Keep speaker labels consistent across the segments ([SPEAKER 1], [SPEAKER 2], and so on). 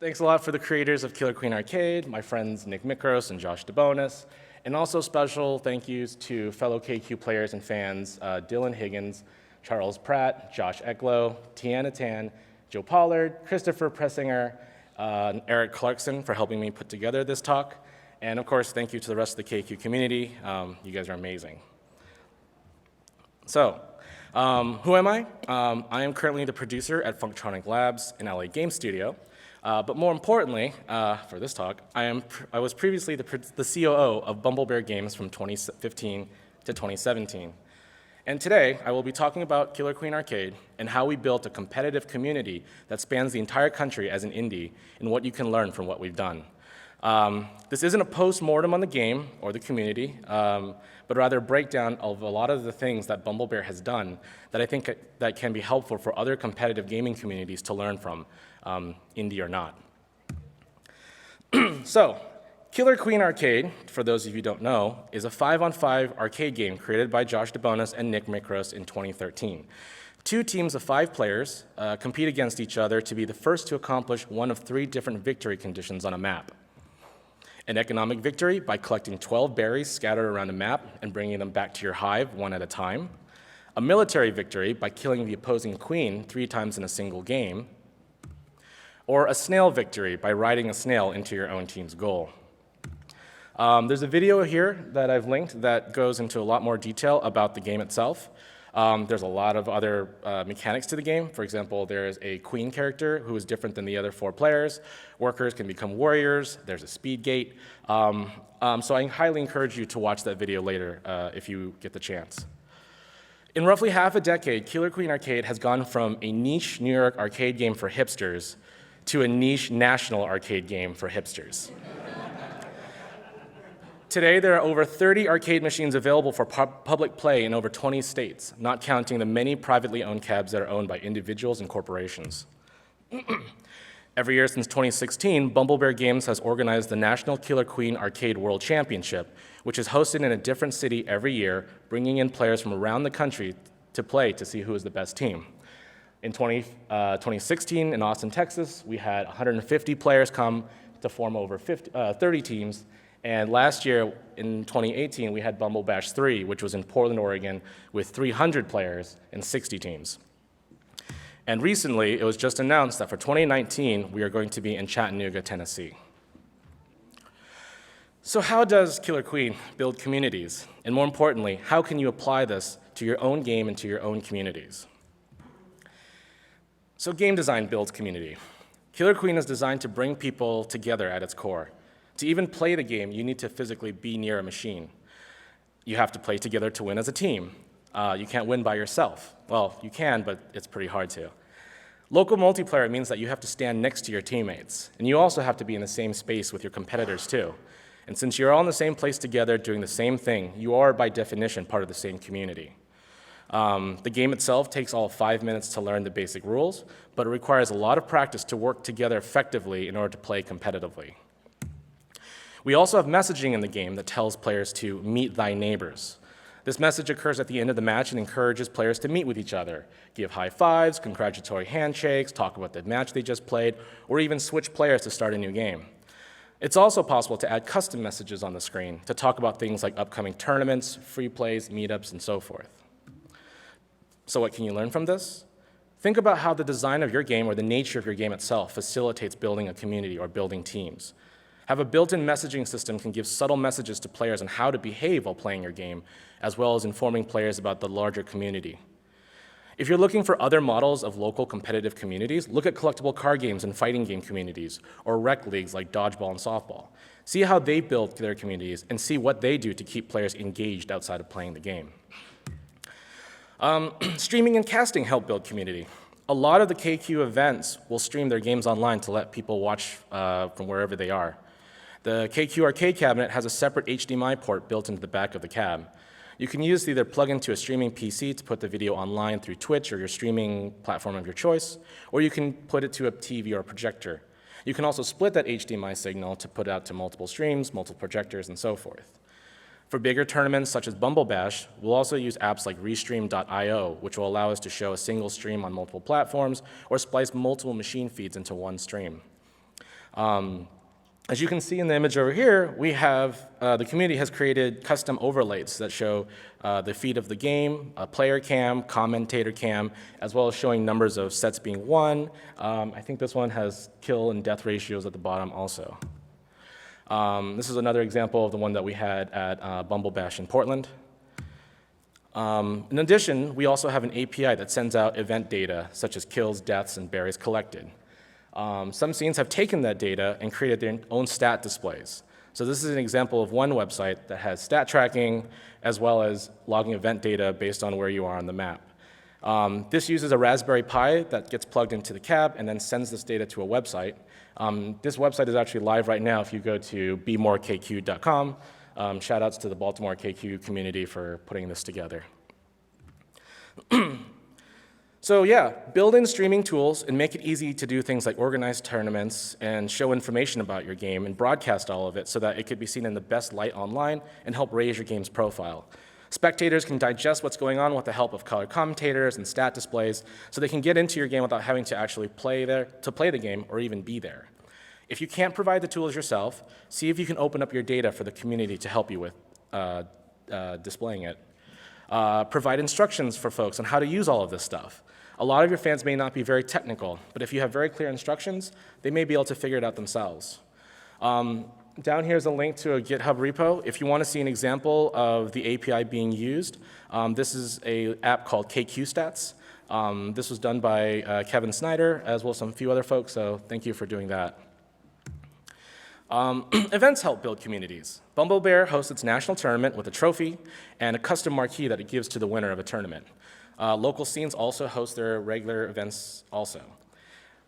[SPEAKER 1] Thanks a lot for the creators of Killer Queen Arcade, my friends Nick Mikros and Josh DeBonis, and also special thank yous to fellow KQ players and fans Dylan Higgins, Charles Pratt, Josh Ecklow, Tiana Tan, Joe Pollard, Christopher Pressinger, and Eric Clarkson for helping me put together this talk. And of course, thank you to the rest of the KQ community. You guys are amazing. So, who am I? I am currently the producer at Funktronic Labs in LA Game Studio. But more importantly, for this talk, I was previously the COO of BumbleBear Games from 2015 to 2017. And today, I will be talking about Killer Queen Arcade and how we built a competitive community that spans the entire country as an indie and what you can learn from what we've done. This isn't a post-mortem on the game or the community, but rather a breakdown of a lot of the things that BumbleBear has done that I think that can be helpful for other competitive gaming communities to learn from, indie or not. So, Killer Queen Arcade, for those of you who don't know, is a 5-on-5 arcade game created by Josh DeBonis and Nick Mikros in 2013. Two teams of 5 players compete against each other to be the first to accomplish one of 3 different victory conditions on a map. An economic victory by collecting 12 berries scattered around a map and bringing them back to your hive one at a time. A military victory by killing the opposing queen 3 times in a single game. Or a snail victory by riding a snail into your own team's goal. There's a video here that I've linked that goes into a lot more detail about the game itself. There's a lot of other mechanics to the game. For example, there's a queen character who is different than the other 4 players. Workers can become warriors. There's a speed gate. So I highly encourage you to watch that video later if you get the chance. In roughly half a decade, Killer Queen Arcade has gone from a niche New York arcade game for hipsters to a niche national arcade game for hipsters. Today, there are over 30 arcade machines available for public play in over 20 states, not counting the many privately owned cabs that are owned by individuals and corporations. Every year since 2016, BumbleBear Games has organized the National Killer Queen Arcade World Championship, which is hosted in a different city every year, bringing in players from around the country to play to see who is the best team. In 2016, in Austin, Texas, we had 150 players come to form over 30 teams. And last year, in 2018, we had Bumble Bash 3, which was in Portland, Oregon, with 300 players and 60 teams. And recently, it was just announced that for 2019, we are going to be in Chattanooga, Tennessee. So how does Killer Queen build communities? And more importantly, how can you apply this to your own game and to your own communities? So game design builds community. Killer Queen is designed to bring people together at its core. To even play the game, you need to physically be near a machine. You have to play together to win as a team. You can't win by yourself. Well, you can, but it's pretty hard to. Local multiplayer means that you have to stand next to your teammates, and you also have to be in the same space with your competitors too. And since you're all in the same place together doing the same thing, you are by definition part of the same community. The game itself takes all 5 minutes to learn the basic rules, but it requires a lot of practice to work together effectively in order to play competitively. We also have messaging in the game that tells players to meet thy neighbors. This message occurs at the end of the match and encourages players to meet with each other, give high fives, congratulatory handshakes, talk about the match they just played, or even switch players to start a new game. It's also possible to add custom messages on the screen to talk about things like upcoming tournaments, free plays, meetups, and so forth. So what can you learn from this? Think about how the design of your game or the nature of your game itself facilitates building a community or building teams. Have a built-in messaging system can give subtle messages to players on how to behave while playing your game, as well as informing players about the larger community. If you're looking for other models of local competitive communities, look at collectible card games and fighting game communities, or rec leagues like dodgeball and softball. See how they build their communities and see what they do to keep players engaged outside of playing the game. Streaming and casting help build community. A lot of the KQ events will stream their games online to let people watch from wherever they are. The KQ arcade cabinet has a separate HDMI port built into the back of the cab. You can use either plug into a streaming PC to put the video online through Twitch or your streaming platform of your choice, or you can put it to a TV or a projector. You can also split that HDMI signal to put out to multiple streams, multiple projectors, and so forth. For bigger tournaments such as Bumble Bash, we'll also use apps like Restream.io, which will allow us to show a single stream on multiple platforms or splice multiple machine feeds into one stream. As you can see in the image over here, we have, the community has created custom overlays that show the feed of the game, a player cam, commentator cam, as well as showing numbers of sets being won. I think this one has kill and death ratios at the bottom also. This is another example of the one that we had at Bumble Bash in Portland. In addition, we also have an API that sends out event data, such as kills, deaths, and berries collected. Some scenes have taken that data and created their own stat displays. So this is an example of one website that has stat tracking as well as logging event data based on where you are on the map. This uses a Raspberry Pi that gets plugged into the cab and then sends this data to a website. This website is actually live right now if you go to bemorekq.com. Shout outs to the Baltimore KQ community for putting this together. So yeah, build in streaming tools and make it easy to do things like organize tournaments and show information about your game and broadcast all of it so that it could be seen in the best light online and help raise your game's profile. Spectators can digest what's going on with the help of color commentators and stat displays so they can get into your game without having to actually play the game or even be there. If you can't provide the tools yourself, see if you can open up your data for the community to help you with displaying it. Provide instructions for folks on how to use all of this stuff. A lot of your fans may not be very technical, but if you have very clear instructions, they may be able to figure it out themselves. Down here is a link to a GitHub repo. If you want to see an example of the API being used, this is an app called KQ Stats. This was done by Kevin Snyder, as well as some few other folks, so thank you for doing that. Events help build communities. Bumble Bear hosts its national tournament with a trophy and a custom marquee that it gives to the winner of a tournament. Local scenes also host their regular events also.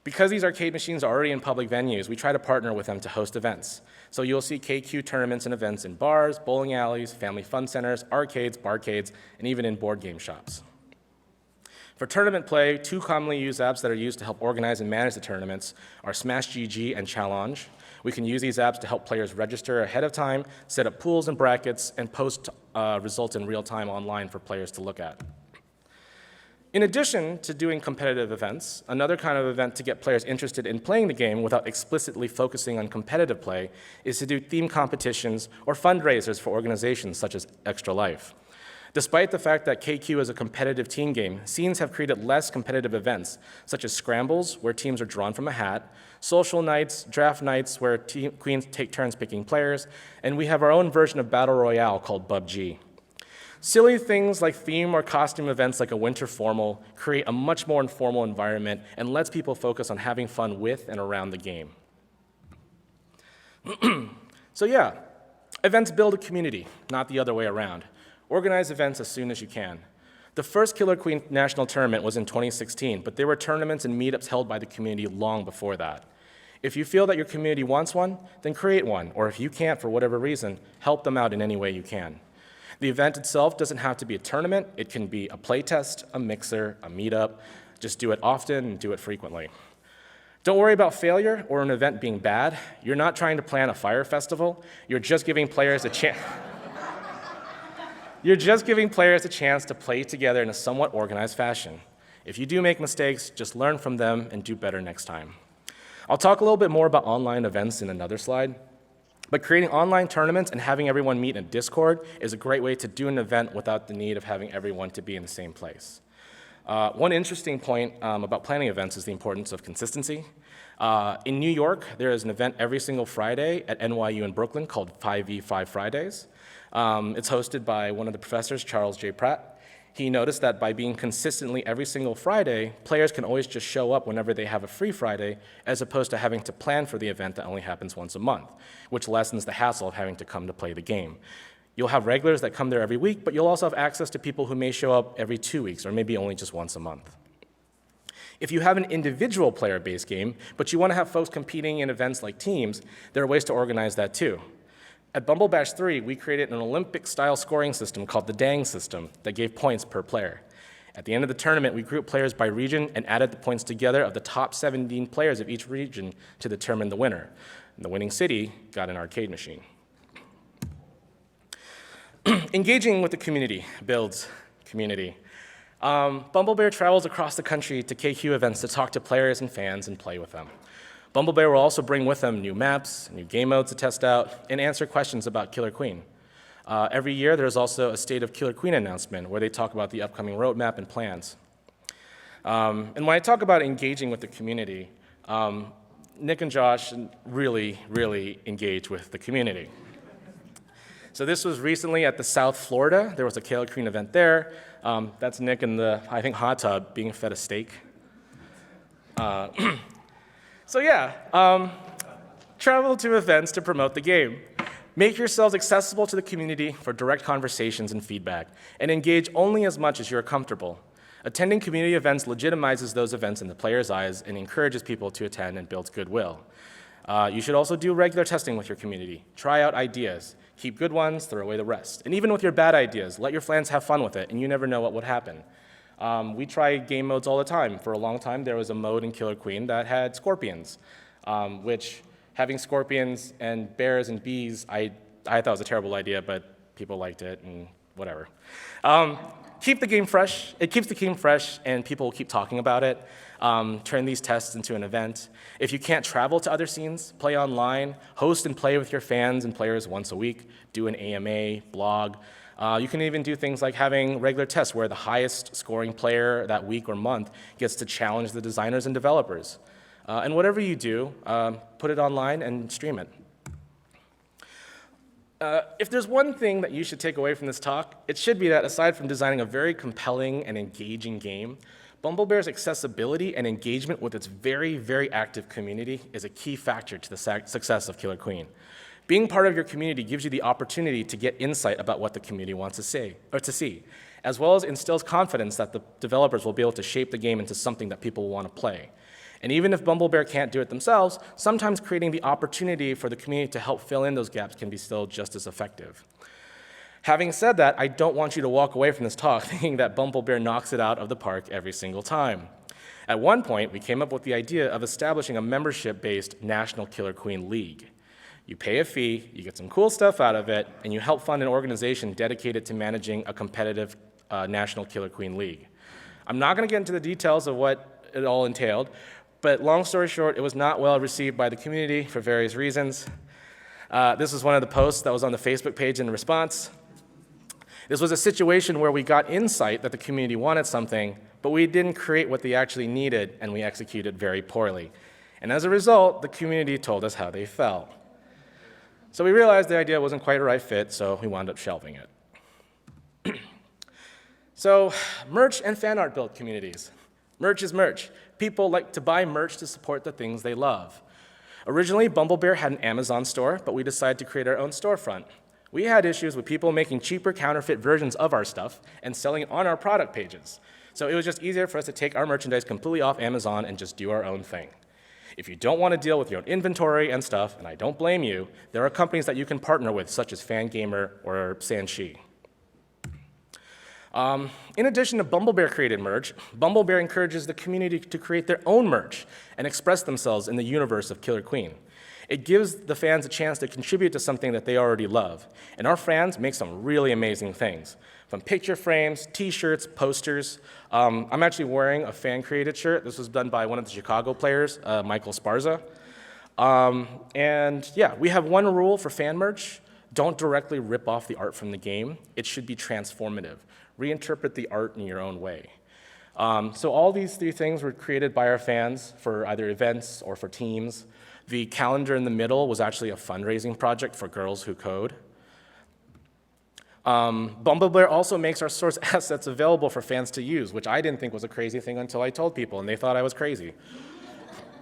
[SPEAKER 1] Because these arcade machines are already in public venues, we try to partner with them to host events. So you'll see KQ tournaments and events in bars, bowling alleys, family fun centers, arcades, barcades, and even in board game shops. For tournament play, two commonly used apps that are used to help organize and manage the tournaments are Smash GG and Challenge. We can use these apps to help players register ahead of time, set up pools and brackets, and post results in real time online for players to look at. In addition to doing competitive events, another kind of event to get players interested in playing the game without explicitly focusing on competitive play is to do theme competitions or fundraisers for organizations such as Extra Life. Despite the fact that KQ is a competitive team game, scenes have created less competitive events, such as scrambles, where teams are drawn from a hat, social nights, draft nights, where queens take turns picking players, and we have our own version of Battle Royale called BUBG. Silly things like theme or costume events like a winter formal create a much more informal environment and lets people focus on having fun with and around the game. So yeah, events build a community, not the other way around. Organize events as soon as you can. The first Killer Queen National Tournament was in 2016, but there were tournaments and meetups held by the community long before that. If you feel that your community wants one, then create one, or if you can't for whatever reason, help them out in any way you can. The event itself doesn't have to be a tournament. It can be a playtest, a mixer, a meetup. Just do it often and do it frequently. Don't worry about failure or an event being bad. You're not trying to plan a fire festival. You're just giving players a chance. You're just giving players a chance to play together in a somewhat organized fashion. If you do make mistakes, just learn from them and do better next time. I'll talk a little bit more about online events in another slide, but creating online tournaments and having everyone meet in Discord is a great way to do an event without the need of having everyone to be in the same place. One interesting point about planning events is the importance of consistency. In New York, there is an event every single Friday at NYU in Brooklyn called 5v5 Fridays. It's hosted by one of the professors, Charles J. Pratt. He noticed that by being consistently every single Friday, players can always just show up whenever they have a free Friday, as opposed to having to plan for the event that only happens once a month, which lessens the hassle of having to come to play the game. You'll have regulars that come there every week, but you'll also have access to people who may show up every 2 weeks, or maybe only just once a month. If you have an individual player-based game, but you want to have folks competing in events like teams, there are ways to organize that too. At Bumble Bash 3, we created an Olympic-style scoring system called the DANG system that gave points per player. At the end of the tournament, we grouped players by region and added the points together of the top 17 players of each region to determine the winner. And the winning city got an arcade machine. Engaging with the community builds community. Bumble Bear travels across the country to KQ events to talk to players and fans and play with them. Bumblebear will also bring with them new maps, new game modes to test out, and answer questions about Killer Queen. Every year, there's also a State of Killer Queen announcement where they talk about the upcoming roadmap and plans. And when I talk about engaging with the community, Nick and Josh really, really engage with the community. So this was recently at the South Florida. There was a Killer Queen event there. That's Nick in the, I think, hot tub being fed a steak. So yeah, travel to events to promote the game. Make yourselves accessible to the community for direct conversations and feedback, and engage only as much as you're comfortable. Attending community events legitimizes those events in the player's eyes and encourages people to attend and builds goodwill. You should also do regular testing with your community. Try out ideas. Keep good ones, throw away the rest. And even with your bad ideas, let your fans have fun with it, and you never know what would happen. We try game modes all the time. For a long time, there was a mode in Killer Queen that had scorpions, which having scorpions and bears and bees, I thought was a terrible idea, but people liked it and whatever. Keep the game fresh. It keeps the game fresh, and people will keep talking about it. Turn these tests into an event. If you can't travel to other scenes, play online, host and play with your fans and players once a week, do an AMA, blog. You can even do things like having regular tests where the highest scoring player that week or month gets to challenge the designers and developers. And whatever you do, put it online and stream it. If there's one thing that you should take away from this talk, it should be that aside from designing a very compelling and engaging game, Bumblebear's accessibility and engagement with its very, very active community is a key factor to the success of Killer Queen. Being part of your community gives you the opportunity to get insight about what the community wants to say or to see, as well as instills confidence that the developers will be able to shape the game into something that people will want to play. And even if Bumblebear can't do it themselves, sometimes creating the opportunity for the community to help fill in those gaps can be still just as effective. Having said that, I don't want you to walk away from this talk thinking that Bumblebear knocks it out of the park every single time. At one point, we came up with the idea of establishing a membership-based National Killer Queen League. You pay a fee, you get some cool stuff out of it, and you help fund an organization dedicated to managing a competitive National Killer Queen League. I'm not going to get into the details of what it all entailed, but long story short, it was not well received by the community for various reasons. This was one of the posts that was on the Facebook page in response. This was a situation where we got insight that the community wanted something, but we didn't create what they actually needed, and we executed very poorly. And as a result, the community told us how they felt. So we realized the idea wasn't quite a right fit, so we wound up shelving it. So merch and fan art build communities. Merch is merch. People like to buy merch to support the things they love. Originally, Bumblebear had an Amazon store, but we decided to create our own storefront. We had issues with people making cheaper counterfeit versions of our stuff and selling it on our product pages. So it was just easier for us to take our merchandise completely off Amazon and just do our own thing. If you don't want to deal with your own inventory and stuff, and I don't blame you, there are companies that you can partner with, such as Fangamer or Sanshi. In addition to Bumblebear-created merch, Bumblebear encourages the community to create their own merch and express themselves in the universe of Killer Queen. It gives the fans a chance to contribute to something that they already love. And our fans make some really amazing things, from picture frames, t-shirts, posters. I'm actually wearing a fan-created shirt. This was done by one of the Chicago players, Michael Sparza. And yeah, we have one rule for fan merch. Don't directly rip off the art from the game. It should be transformative. Reinterpret the art in your own way. So all these three things were created by our fans for either events or for teams. The calendar in the middle was actually a fundraising project for Girls Who Code. Bumblebear also makes our source assets available for fans to use, which I didn't think was a crazy thing until I told people, and they thought I was crazy.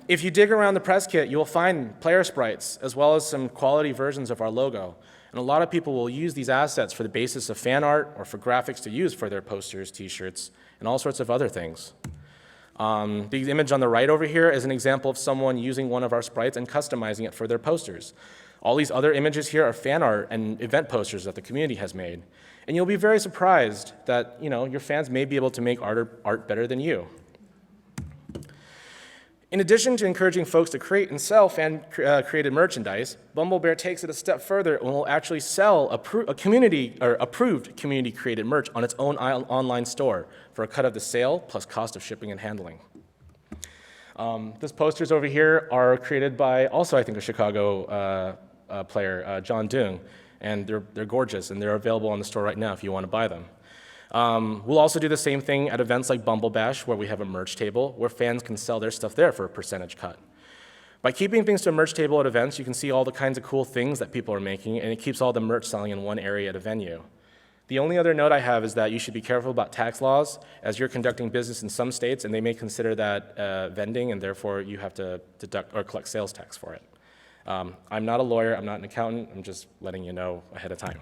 [SPEAKER 1] If you dig around the press kit, you will find player sprites, as well as some quality versions of our logo. And a lot of people will use these assets for the basis of fan art or for graphics to use for their posters, t-shirts, and all sorts of other things. The image on the right over here is an example of someone using one of our sprites and customizing it for their posters. All these other images here are fan art and event posters that the community has made. And you'll be very surprised that your fans may be able to make art better than you. In addition to encouraging folks to create and sell fan-created merchandise, Bumblebear takes it a step further and will actually sell approved community-created merch on its own online store for a cut of the sale plus cost of shipping and handling. These posters over here are created by also, I think, a Chicago player, John Doong, and they're gorgeous, and they're available on the store right now if you want to buy them. We'll also do the same thing at events like Bumble Bash, where we have a merch table where fans can sell their stuff there for a percentage cut. By keeping things to a merch table at events, you can see all the kinds of cool things that people are making, and it keeps all the merch selling in one area at a venue. The only other note I have is that you should be careful about tax laws, as you're conducting business in some states, and they may consider that vending, and therefore you have to deduct or collect sales tax for it. I'm not a lawyer, I'm not an accountant, I'm just letting you know ahead of time.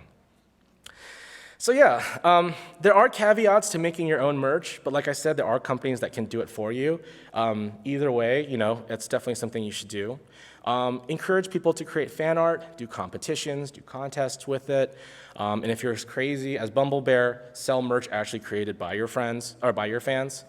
[SPEAKER 1] So yeah, there are caveats to making your own merch, but like I said, there are companies that can do it for you. Either way, it's definitely something you should do. Encourage people to create fan art, do competitions, do contests with it, and if you're as crazy as Bumble Bear, sell merch actually created by your friends or by your fans.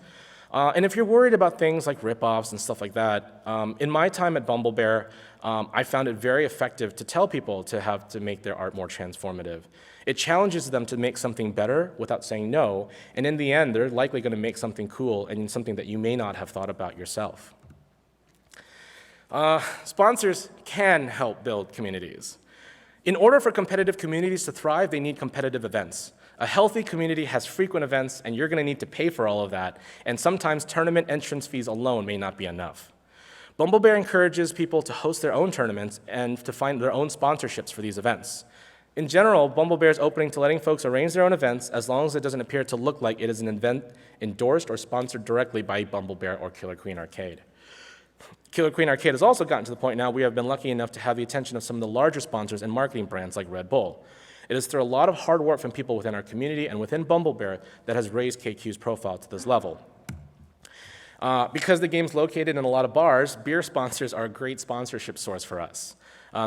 [SPEAKER 1] And if you're worried about things like rip-offs and stuff like that, in my time at Bumble Bear, I found it very effective to tell people to have to make their art more transformative. It challenges them to make something better without saying no, and in the end, they're likely going to make something cool and something that you may not have thought about yourself. Sponsors can help build communities. In order for competitive communities to thrive, they need competitive events. A healthy community has frequent events, and you're going to need to pay for all of that, and sometimes tournament entrance fees alone may not be enough. Bumble Bear encourages people to host their own tournaments and to find their own sponsorships for these events. In general, Bumble Bear is opening to letting folks arrange their own events as long as it doesn't appear to look like it is an event endorsed or sponsored directly by Bumble Bear or Killer Queen Arcade. Killer Queen Arcade has also gotten to the point now we have been lucky enough to have the attention of some of the larger sponsors and marketing brands like Red Bull. It is through a lot of hard work from people within our community and within Bumble Bear that has raised KQ's profile to this level. Because the game's located in a lot of bars, beer sponsors are a great sponsorship source for us.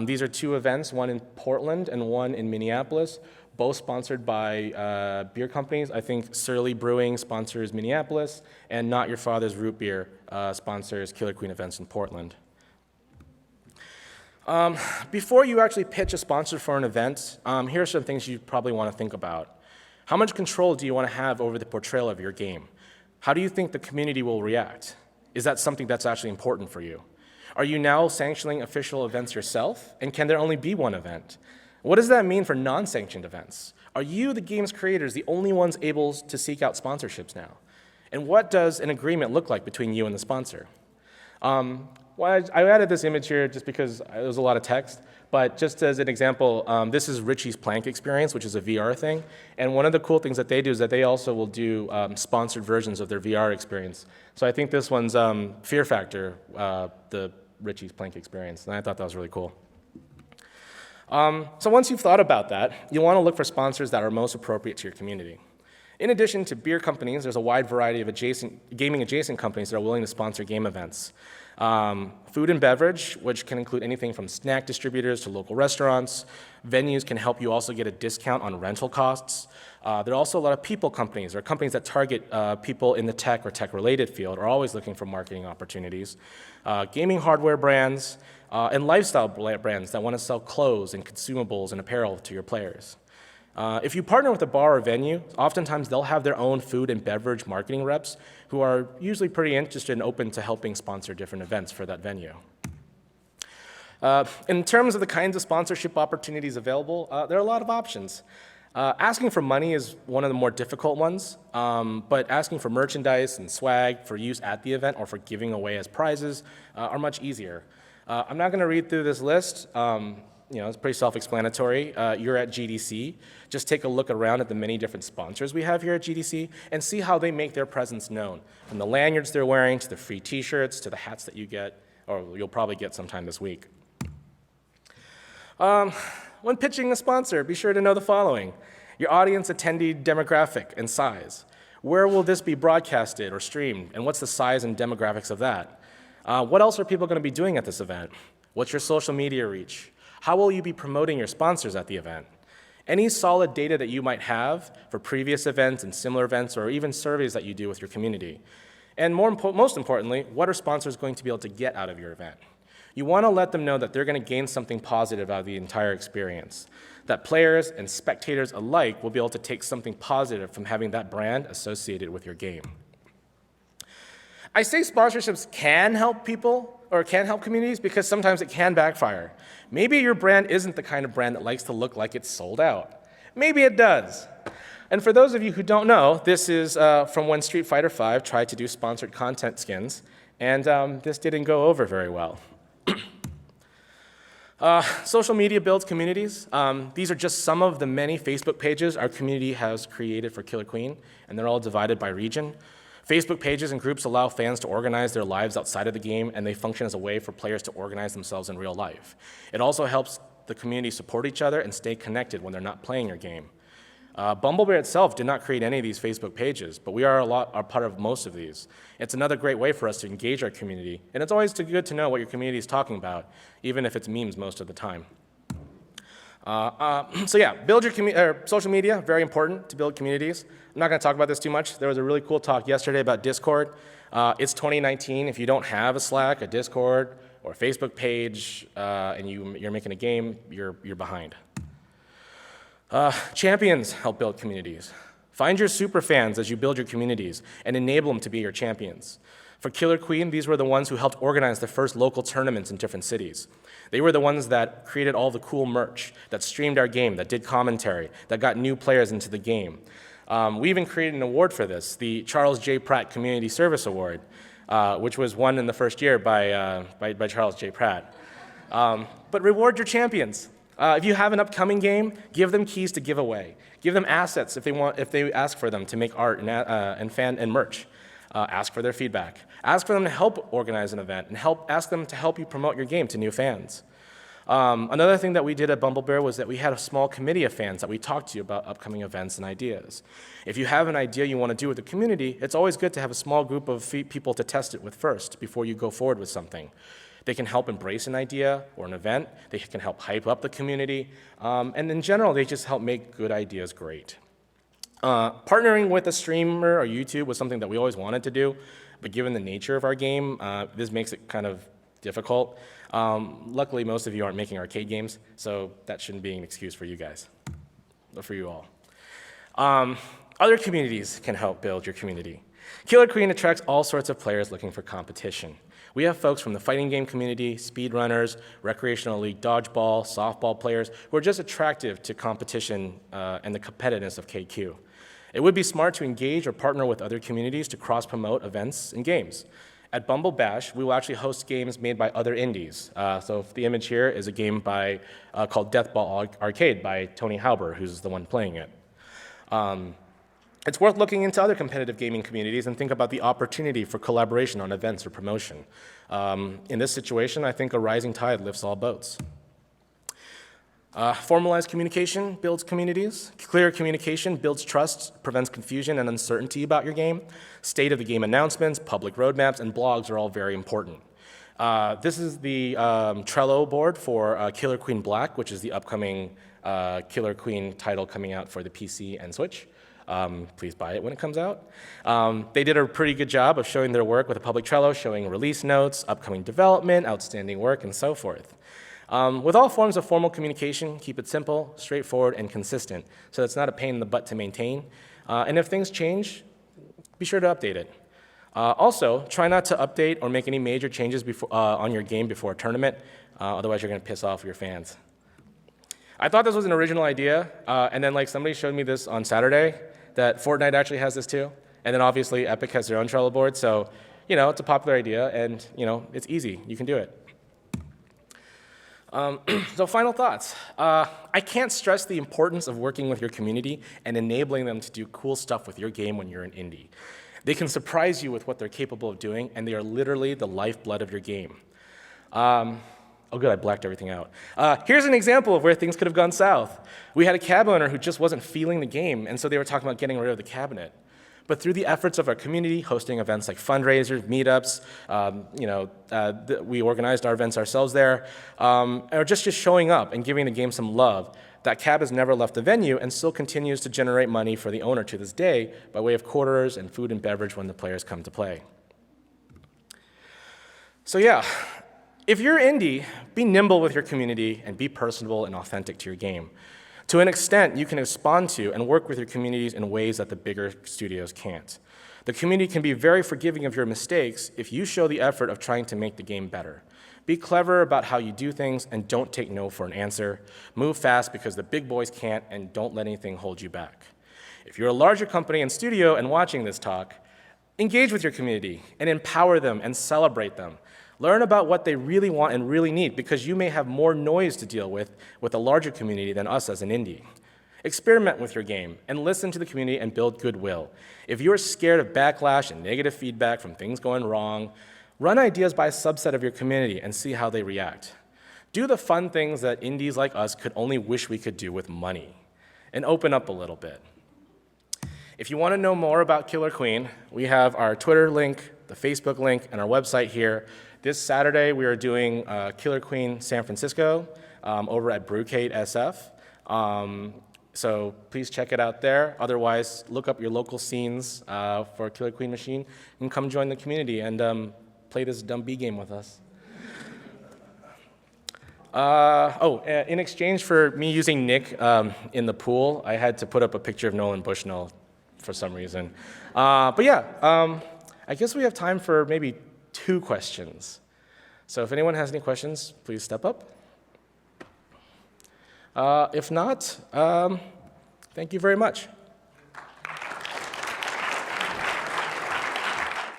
[SPEAKER 1] These are two events, one in Portland and one in Minneapolis, both sponsored by beer companies. I think Surly Brewing sponsors Minneapolis, and Not Your Father's Root Beer sponsors Killer Queen events in Portland. Before you actually pitch a sponsor for an event, here are some things you probably want to think about. How much control do you want to have over the portrayal of your game? How do you think the community will react? Is that something that's actually important for you? Are you now sanctioning official events yourself? And can there only be one event? What does that mean for non-sanctioned events? Are you, the game's creators, the only ones able to seek out sponsorships now? And what does an agreement look like between you and the sponsor? Well, I added this image here just because it was a lot of text, but just as an example, this is Richie's Plank Experience, which is a VR thing. And one of the cool things that they do is that they also will do sponsored versions of their VR experience. So I think this one's Fear Factor, the Richie's Plank Experience, and I thought that was really cool. So once you've thought about that, you'll want to look for sponsors that are most appropriate to your community. In addition to beer companies, there's a wide variety of gaming-adjacent companies that are willing to sponsor game events. Food and beverage, which can include anything from snack distributors to local restaurants. Venues can help you also get a discount on rental costs. There are also a lot of people companies, or companies that target people in the tech or tech-related field are always looking for marketing opportunities. Gaming hardware brands, and lifestyle brands that want to sell clothes and consumables and apparel to your players. If you partner with a bar or venue, oftentimes they'll have their own food and beverage marketing reps who are usually pretty interested and open to helping sponsor different events for that venue. In terms of the kinds of sponsorship opportunities available, there are a lot of options. Asking for money is one of the more difficult ones, but asking for merchandise and swag for use at the event or for giving away as prizes are much easier. I'm not going to read through this list. It's pretty self-explanatory. You're at GDC. Just take a look around at the many different sponsors we have here at GDC and see how they make their presence known. From the lanyards they're wearing, to the free t-shirts, to the hats that you get, or you'll probably get sometime this week. When pitching a sponsor, be sure to know the following: your audience attendee demographic and size. Where will this be broadcasted or streamed, and what's the size and demographics of that? What else are people going to be doing at this event? What's your social media reach? How will you be promoting your sponsors at the event? Any solid data that you might have for previous events and similar events, or even surveys that you do with your community. And most importantly, what are sponsors going to be able to get out of your event? You want to let them know that they're going to gain something positive out of the entire experience, that players and spectators alike will be able to take something positive from having that brand associated with your game. I say sponsorships can help people or can help communities because sometimes it can backfire. Maybe your brand isn't the kind of brand that likes to look like it's sold out. Maybe it does. And for those of you who don't know, this is from when Street Fighter V tried to do sponsored content skins, and this didn't go over very well. Social media builds communities. These are just some of the many Facebook pages our community has created for Killer Queen, and they're all divided by region. Facebook pages and groups allow fans to organize their lives outside of the game, and they function as a way for players to organize themselves in real life. It also helps the community support each other and stay connected when they're not playing your game. Bumblebear itself did not create any of these Facebook pages, but we are a part of most of these. It's another great way for us to engage our community, and it's always good to know what your community is talking about, even if it's memes most of the time. So yeah, build your social media, very important to build communities. I'm not going to talk about this too much. There was a really cool talk yesterday about Discord. It's 2019. If you don't have a Slack, a Discord, or a Facebook page, and you're making a game, you're behind. Champions help build communities. Find your super fans as you build your communities and enable them to be your champions. For Killer Queen, these were the ones who helped organize the first local tournaments in different cities. They were the ones that created all the cool merch, that streamed our game, that did commentary, that got new players into the game. We even created an award for this, the Charles J. Pratt Community Service Award, which was won in the first year by Charles J. Pratt. But reward your champions. If you have an upcoming game, give them keys to give away. Give them assets if they ask for them to make art and merch. Ask for their feedback. Ask for them to help organize an event and ask them to help you promote your game to new fans. Another thing that we did at Bumblebear was that we had a small committee of fans that we talked to about upcoming events and ideas. If you have an idea you want to do with the community, it's always good to have a small group of people to test it with first before you go forward with something. They can help embrace an idea or an event. They can help hype up the community. And in general, they just help make good ideas great. Partnering with a streamer or YouTube was something that we always wanted to do, but given the nature of our game, this makes it kind of difficult. Luckily, most of you aren't making arcade games, so that shouldn't be an excuse for you guys, or for you all. Other communities can help build your community. Killer Queen attracts all sorts of players looking for competition. We have folks from the fighting game community, speedrunners, recreational league dodgeball, softball players who are just attractive to competition and the competitiveness of KQ. It would be smart to engage or partner with other communities to cross-promote events and games. At Bumble Bash, we will actually host games made by other indies. So the image here is a game called Deathball Arcade by Tony Hauber, who's the one playing it. It's worth looking into other competitive gaming communities and think about the opportunity for collaboration on events or promotion. In this situation, I think a rising tide lifts all boats. Formalized communication builds communities. Clear communication builds trust, prevents confusion and uncertainty about your game. State of the game announcements, public roadmaps, and blogs are all very important. This is the Trello board for Killer Queen Black, which is the upcoming Killer Queen title coming out for the PC and Switch. Please buy it when it comes out. They did a pretty good job of showing their work with a public Trello, showing release notes, upcoming development, outstanding work, and so forth. With all forms of formal communication, keep it simple, straightforward, and consistent, so it's not a pain in the butt to maintain. And if things change, be sure to update it. Also, try not to update or make any major changes on your game before a tournament, otherwise you're going to piss off your fans. I thought this was an original idea, and then somebody showed me this on Saturday, that Fortnite actually has this too, and then obviously Epic has their own Trello board, so it's a popular idea, and it's easy, you can do it. So final thoughts. I can't stress the importance of working with your community and enabling them to do cool stuff with your game when you're an indie. They can surprise you with what they're capable of doing, and they are literally the lifeblood of your game. Oh good, I blacked everything out. Here's an example of where things could have gone south. We had a cab owner who just wasn't feeling the game, and so they were talking about getting rid of the cabinet. But through the efforts of our community, hosting events like fundraisers, meetups, we organized our events ourselves there, or just showing up and giving the game some love, that cab has never left the venue and still continues to generate money for the owner to this day by way of quarters and food and beverage when the players come to play. So yeah, if you're indie, be nimble with your community and be personable and authentic to your game. To an extent, you can respond to and work with your communities in ways that the bigger studios can't. The community can be very forgiving of your mistakes if you show the effort of trying to make the game better. Be clever about how you do things and don't take no for an answer. Move fast because the big boys can't, and don't let anything hold you back. If you're a larger company and studio and watching this talk, engage with your community and empower them and celebrate them. Learn about what they really want and really need, because you may have more noise to deal with a larger community than us as an indie. Experiment with your game and listen to the community and build goodwill. If you're scared of backlash and negative feedback from things going wrong, run ideas by a subset of your community and see how they react. Do the fun things that indies like us could only wish we could do with money, and open up a little bit. If you want to know more about Killer Queen, we have our Twitter link, the Facebook link, and our website here. This Saturday, we are doing Killer Queen San Francisco over at Brewcade SF. So please check it out there. Otherwise, look up your local scenes for Killer Queen Machine and come join the community and play this dumb B game with us. In exchange for me using Nick in the pool, I had to put up a picture of Nolan Bushnell for some reason. I guess we have time for maybe 2 questions. So if anyone has any questions, please step up. If not, thank you very much.